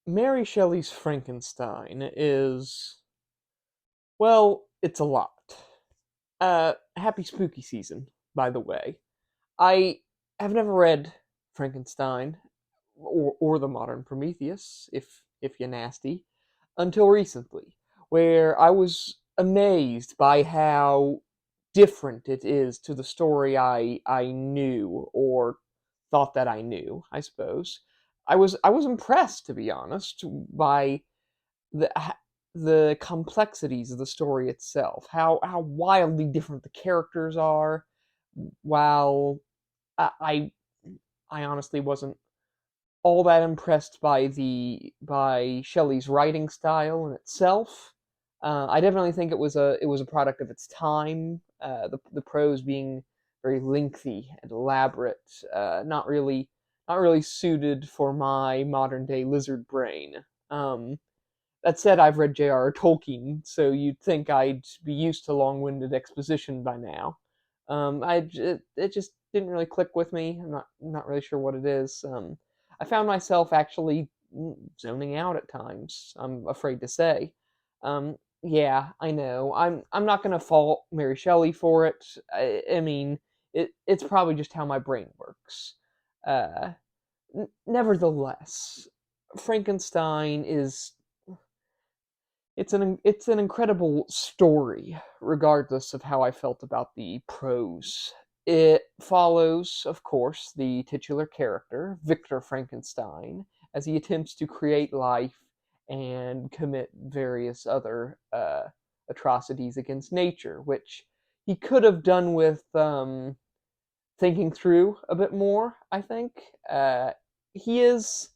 Mary Shelley's Frankenstein is, well, it's a lot. Happy spooky season, by the way. I have never read Frankenstein or the Modern Prometheus, if you're nasty, until recently, where I was amazed by how different it is to the story I knew or thought that I knew, I suppose. I was impressed, to be honest, by the the complexities of the story itself, how wildly different the characters are. While I I honestly wasn't all that impressed by Shelley's writing style in itself. I definitely think it was a product of its time. The prose being very lengthy and elaborate, not really suited for my modern day lizard brain. Um, that said, I've read J.R.R. Tolkien, so you'd think I'd be used to long-winded exposition by now. It just didn't really click with me. I'm not really sure what it is. I found myself actually zoning out at times. I'm afraid to say. Yeah, I know. I'm not gonna fault Mary Shelley for it. I mean, it's probably just how my brain works. Uh, Nevertheless, Frankenstein is it's an incredible story, regardless of how I felt about the prose. It follows, of course, the titular character, Victor Frankenstein, as he attempts to create life and commit various other atrocities against nature, which he could have done with thinking through a bit more, I think. He is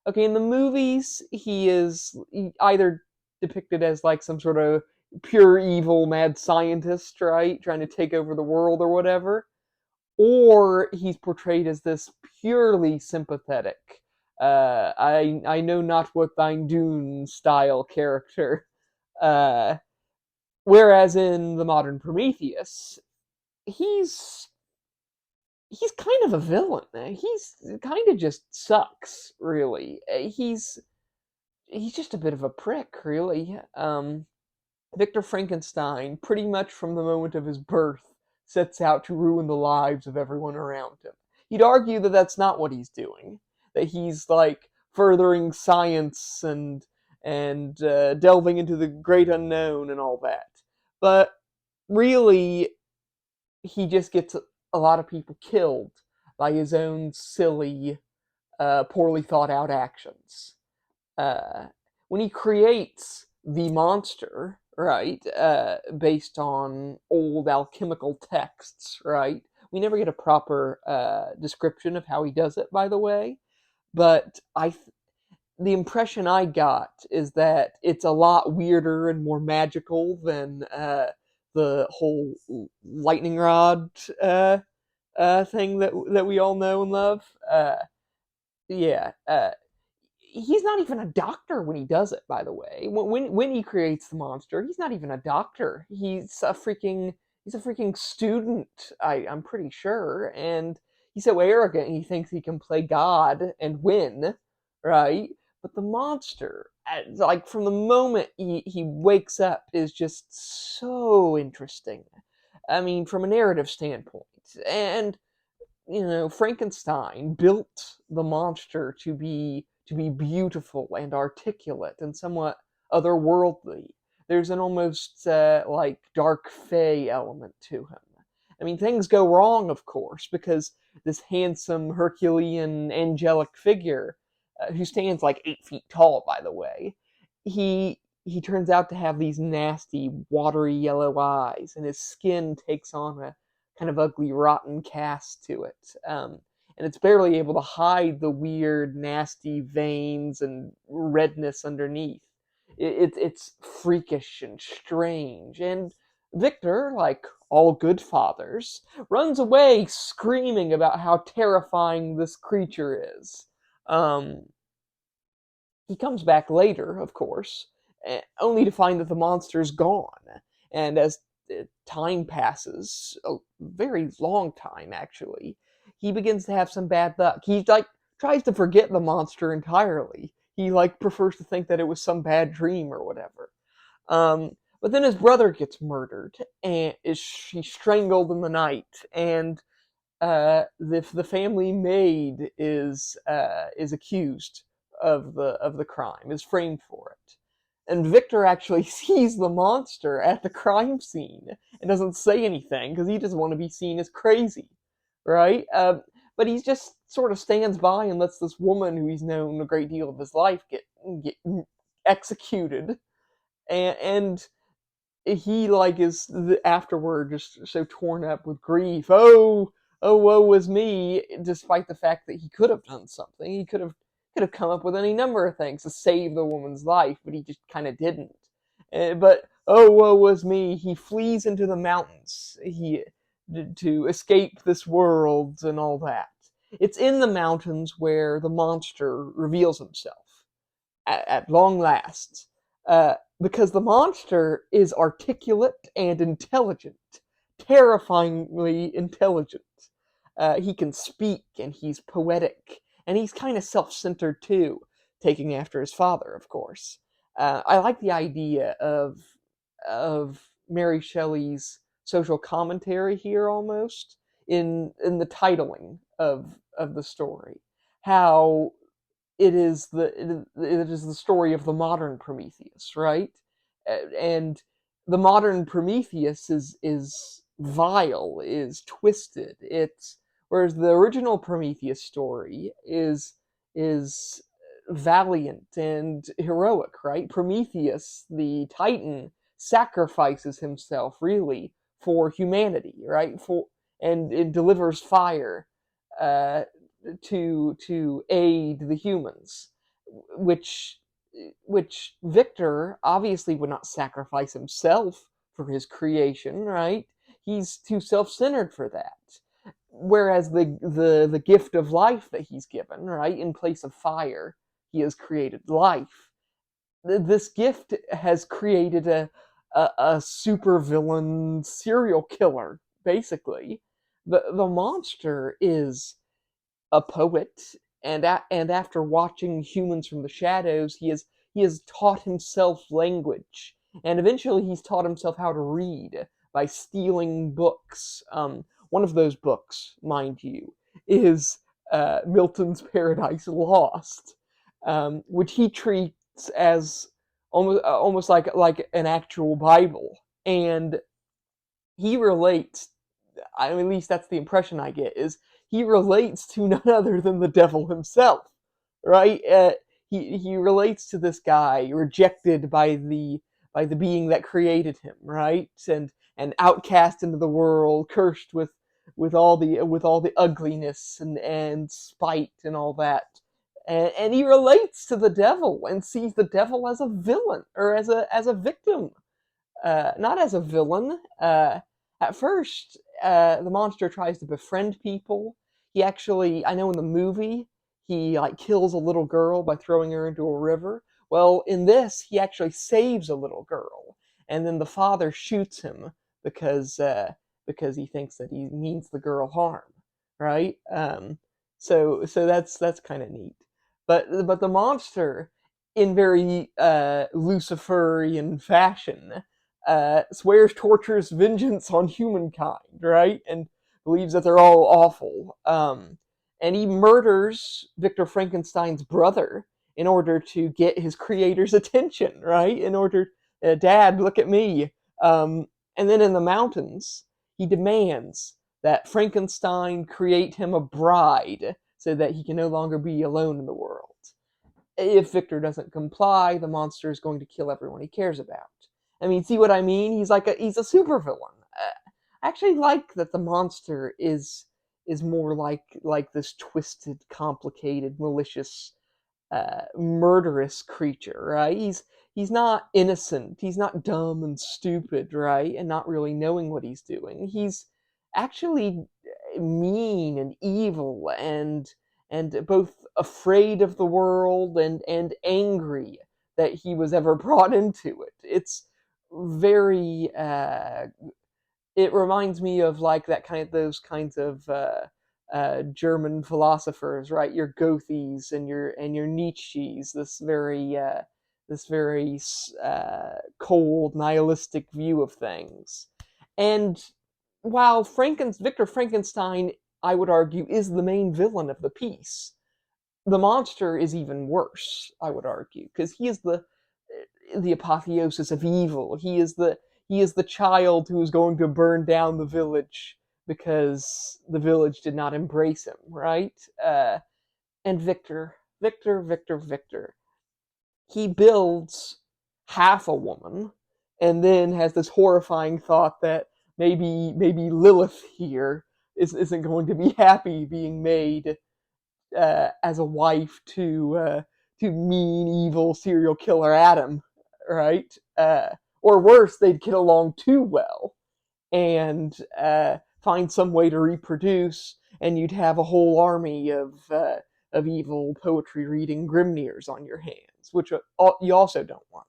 okay in the movies. He is either depicted as like some sort of pure evil mad scientist, right, trying to take over the world or whatever, or he's portrayed as this purely sympathetic, I know not what thine doon style character. uh Whereas in the modern Prometheus, he's he's kind of a villain. He's kind of just sucks, really. He's just a bit of a prick, really. Victor Frankenstein, pretty much from the moment of his birth, sets out to ruin the lives of everyone around him. You'd argue that that's not what he's doing. That he's like furthering science and delving into the great unknown and all that. But really, he just gets a lot of people killed by his own silly, poorly thought out actions. uh, when he creates the monster, right, based on old alchemical texts, right? We never get a proper description of how he does it, by the way. But the impression I got is that it's a lot weirder and more magical than the whole lightning rod thing that we all know and love. Yeah, he's not even a doctor when he does it, by the way. When he creates the monster, he's not even a doctor. He's a freaking student. I'm pretty sure, and he's so arrogant he thinks he can play God and win, right? But the monster, like from the moment he wakes up, is just so interesting. I mean, from a narrative standpoint, and Frankenstein built the monster to be beautiful and articulate and somewhat otherworldly. There's an almost like dark fey element to him. I mean, things go wrong, of course, because this handsome Herculean angelic figure, who stands like 8 feet tall, by the way, he turns out to have these nasty, watery yellow eyes, and his skin takes on a kind of ugly, rotten cast to it. And it's barely able to hide the weird, nasty veins and redness underneath. It's freakish and strange. And Victor, like all good fathers, runs away screaming about how terrifying this creature is. Um, he comes back later, of course, only to find that the monster's gone. And as time passes, a very long time actually, he begins to have some bad luck. He like tries to forget the monster entirely. he like prefers to think that it was some bad dream or whatever. But then his brother gets murdered and he's strangled in the night, and the family maid is accused of the crime, is framed for it. And Victor actually sees the monster at the crime scene and doesn't say anything because he doesn't want to be seen as crazy, right? But he just sort of stands by and lets this woman who he's known a great deal of his life get executed, and he like is afterward just so torn up with grief. Oh, woe is me! Despite the fact that he could have done something, he could have come up with any number of things to save the woman's life, but he just kind of didn't. But oh, woe is me! He flees into the mountains. He to escape this world and all that. It's in the mountains where the monster reveals himself at long last. Because the monster is articulate and intelligent, terrifyingly intelligent. He can speak, and he's poetic, and he's kind of self-centered too, taking after his father, of course. I like the idea of Mary Shelley's social commentary here, almost in the titling of the story. How it is the story of the modern Prometheus, right? And the modern Prometheus is vile, is twisted. It's whereas the original Prometheus story is valiant and heroic, right? Prometheus, the Titan, sacrifices himself really for humanity, right? For and it delivers fire uh, to aid the humans, which which Victor obviously would not sacrifice himself for his creation, right? He's too self-centered for that. Whereas the gift of life that he's given, right, in place of fire, he has created life. This gift has created a super villain serial killer, basically. The monster is a poet, and after watching Humans from the Shadows, he has taught himself language, and eventually he's taught himself how to read by stealing books. One of those books, mind you, is Milton's Paradise Lost, which he treats as almost like an actual Bible, and he relates. I mean, at least that's the impression I get, is he relates to none other than the devil himself, right? He relates to this guy rejected by the being that created him, right? And outcast into the world, cursed with all the ugliness and spite and all that. And he relates to the devil and sees the devil as a villain or as a victim, not as a villain. At first, the monster tries to befriend people. He actually, I know in the movie, he like kills a little girl by throwing her into a river. Well, in this, he actually saves a little girl, and then the father shoots him because he thinks that he means the girl harm, right? So that's kind of neat. But the monster, in very Luciferian fashion, swears tortures vengeance on humankind, right? And believes that they're all awful. And he murders Victor Frankenstein's brother in order to get his creator's attention, right? In order, Dad, look at me. And then in the mountains, he demands that Frankenstein create him a bride so that he can no longer be alone in the world. If Victor doesn't comply, the monster is going to kill everyone he cares about. I mean, see what I mean? He's a supervillain. I actually like that the monster is more like this twisted, complicated, malicious, murderous creature, right? He's not innocent. He's not dumb and stupid, right? And not really knowing what he's doing. He's actually mean and evil and both afraid of the world and angry that he was ever brought into it. It's very it reminds me of like that kind of those kinds of German philosophers, right? Your Goethes and your Nietzsche's, this very cold, nihilistic view of things. And while Victor Frankenstein, I would argue, is the main villain of the piece, the monster is even worse, I would argue, because he is the apotheosis of evil. He is the child who is going to burn down the village because the village did not embrace him, right? And Victor, he builds half a woman, and then has this horrifying thought that maybe Lilith here isn't going to be happy being made as a wife to mean, evil serial killer Adam, right? Or worse, they'd get along too well and find some way to reproduce, and you'd have a whole army of evil poetry reading Grimners on your hands, which you also don't want.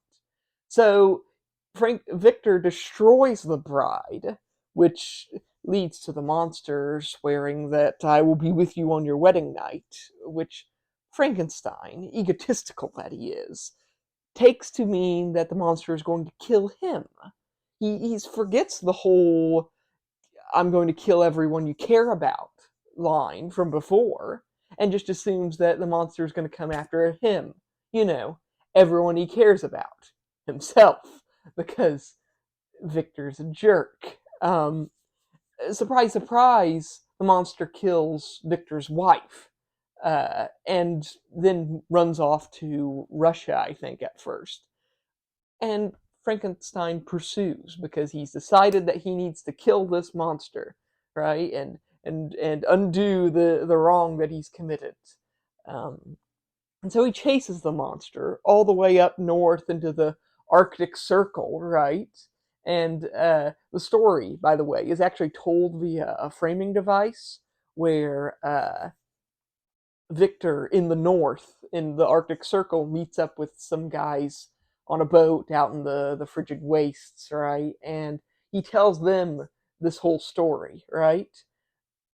So Victor destroys the bride, which leads to the monster swearing that I will be with you on your wedding night, which Frankenstein, egotistical that he is, takes to mean that the monster is going to kill him. He forgets the whole "I'm going to kill everyone you care about" line from before, and just assumes that the monster is going to come after him. You know, everyone he cares about, himself, because Victor's a jerk. Surprise, surprise, the monster kills Victor's wife, and then runs off to Russia, I think, at first. And Frankenstein pursues because he's decided that he needs to kill this monster, right? And undo the wrong that he's committed. Um, and so he chases the monster all the way up north into the Arctic Circle, right? And the story, by the way, is actually told via a framing device where Victor in the north, in the Arctic Circle, meets up with some guys on a boat out in the frigid wastes, right? And he tells them this whole story, right?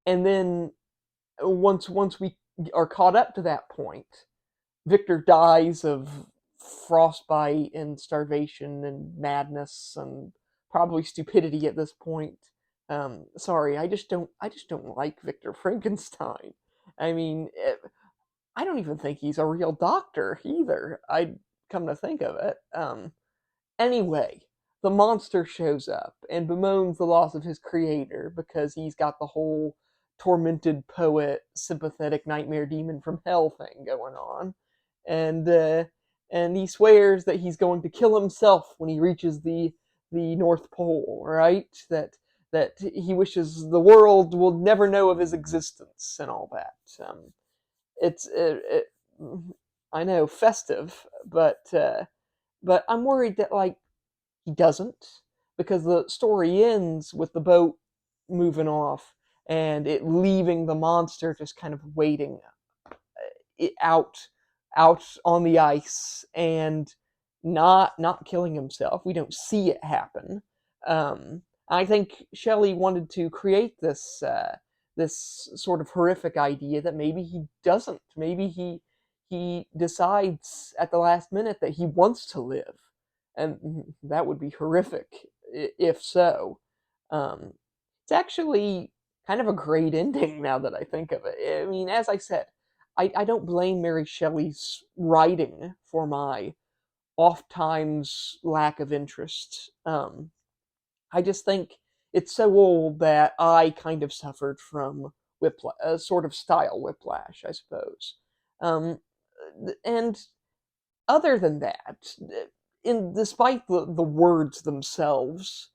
And then once we are caught up to that point, Victor dies of frostbite and starvation and madness and probably stupidity at this point. Sorry, I just don't like Victor Frankenstein. I mean, I don't even think he's a real doctor either. I come to think of it. Anyway, the monster shows up and bemoans the loss of his creator because he's got the whole tormented poet, sympathetic nightmare demon from hell thing going on, and and he swears that he's going to kill himself when he reaches the North Pole. Right? That he wishes the world will never know of his existence and all that. It's I know, festive, but I'm worried that like he doesn't, because the story ends with the boat moving off and it leaving the monster just kind of waiting out on the ice and not killing himself. We don't see it happen. I think Shelley wanted to create this sort of horrific idea that maybe he doesn't. Maybe he decides at the last minute that he wants to live, and that would be horrific if so. Um, it's actually kind of a great ending now that I think of it. I mean, as I said, I don't blame Mary Shelley's writing for my oft times lack of interest. I just think it's so old that I kind of suffered from a sort of style whiplash, I suppose. Um, and other than that, despite the words themselves,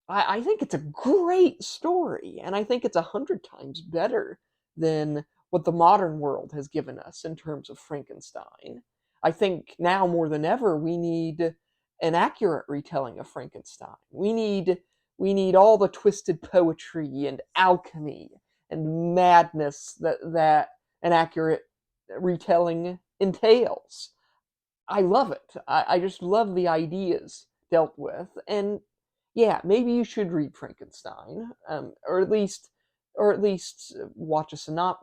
I think it's a great story, and I think it's 100 times better than what the modern world has given us in terms of Frankenstein. I think now more than ever we need an accurate retelling of Frankenstein. We need all the twisted poetry and alchemy and madness that an accurate retelling entails. I love it. I just love the ideas dealt with. And yeah, maybe you should read Frankenstein, or at least or at least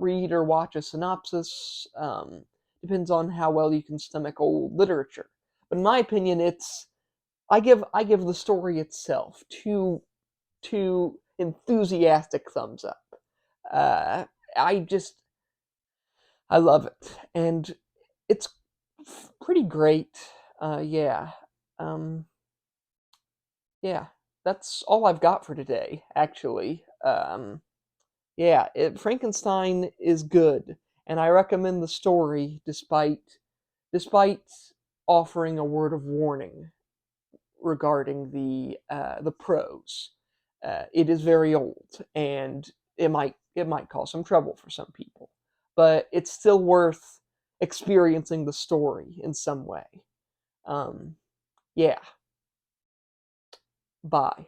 read or watch a synopsis. Depends on how well you can stomach old literature. But in my opinion, I give the story itself two enthusiastic thumbs up. Uh, I just I love it, and it's pretty great. Yeah, um, yeah. That's all I've got for today. Actually, yeah, Frankenstein is good, and I recommend the story despite offering a word of warning regarding the prose. It is very old, and it might cause some trouble for some people, but it's still worth experiencing the story in some way. Um, yeah. Bye.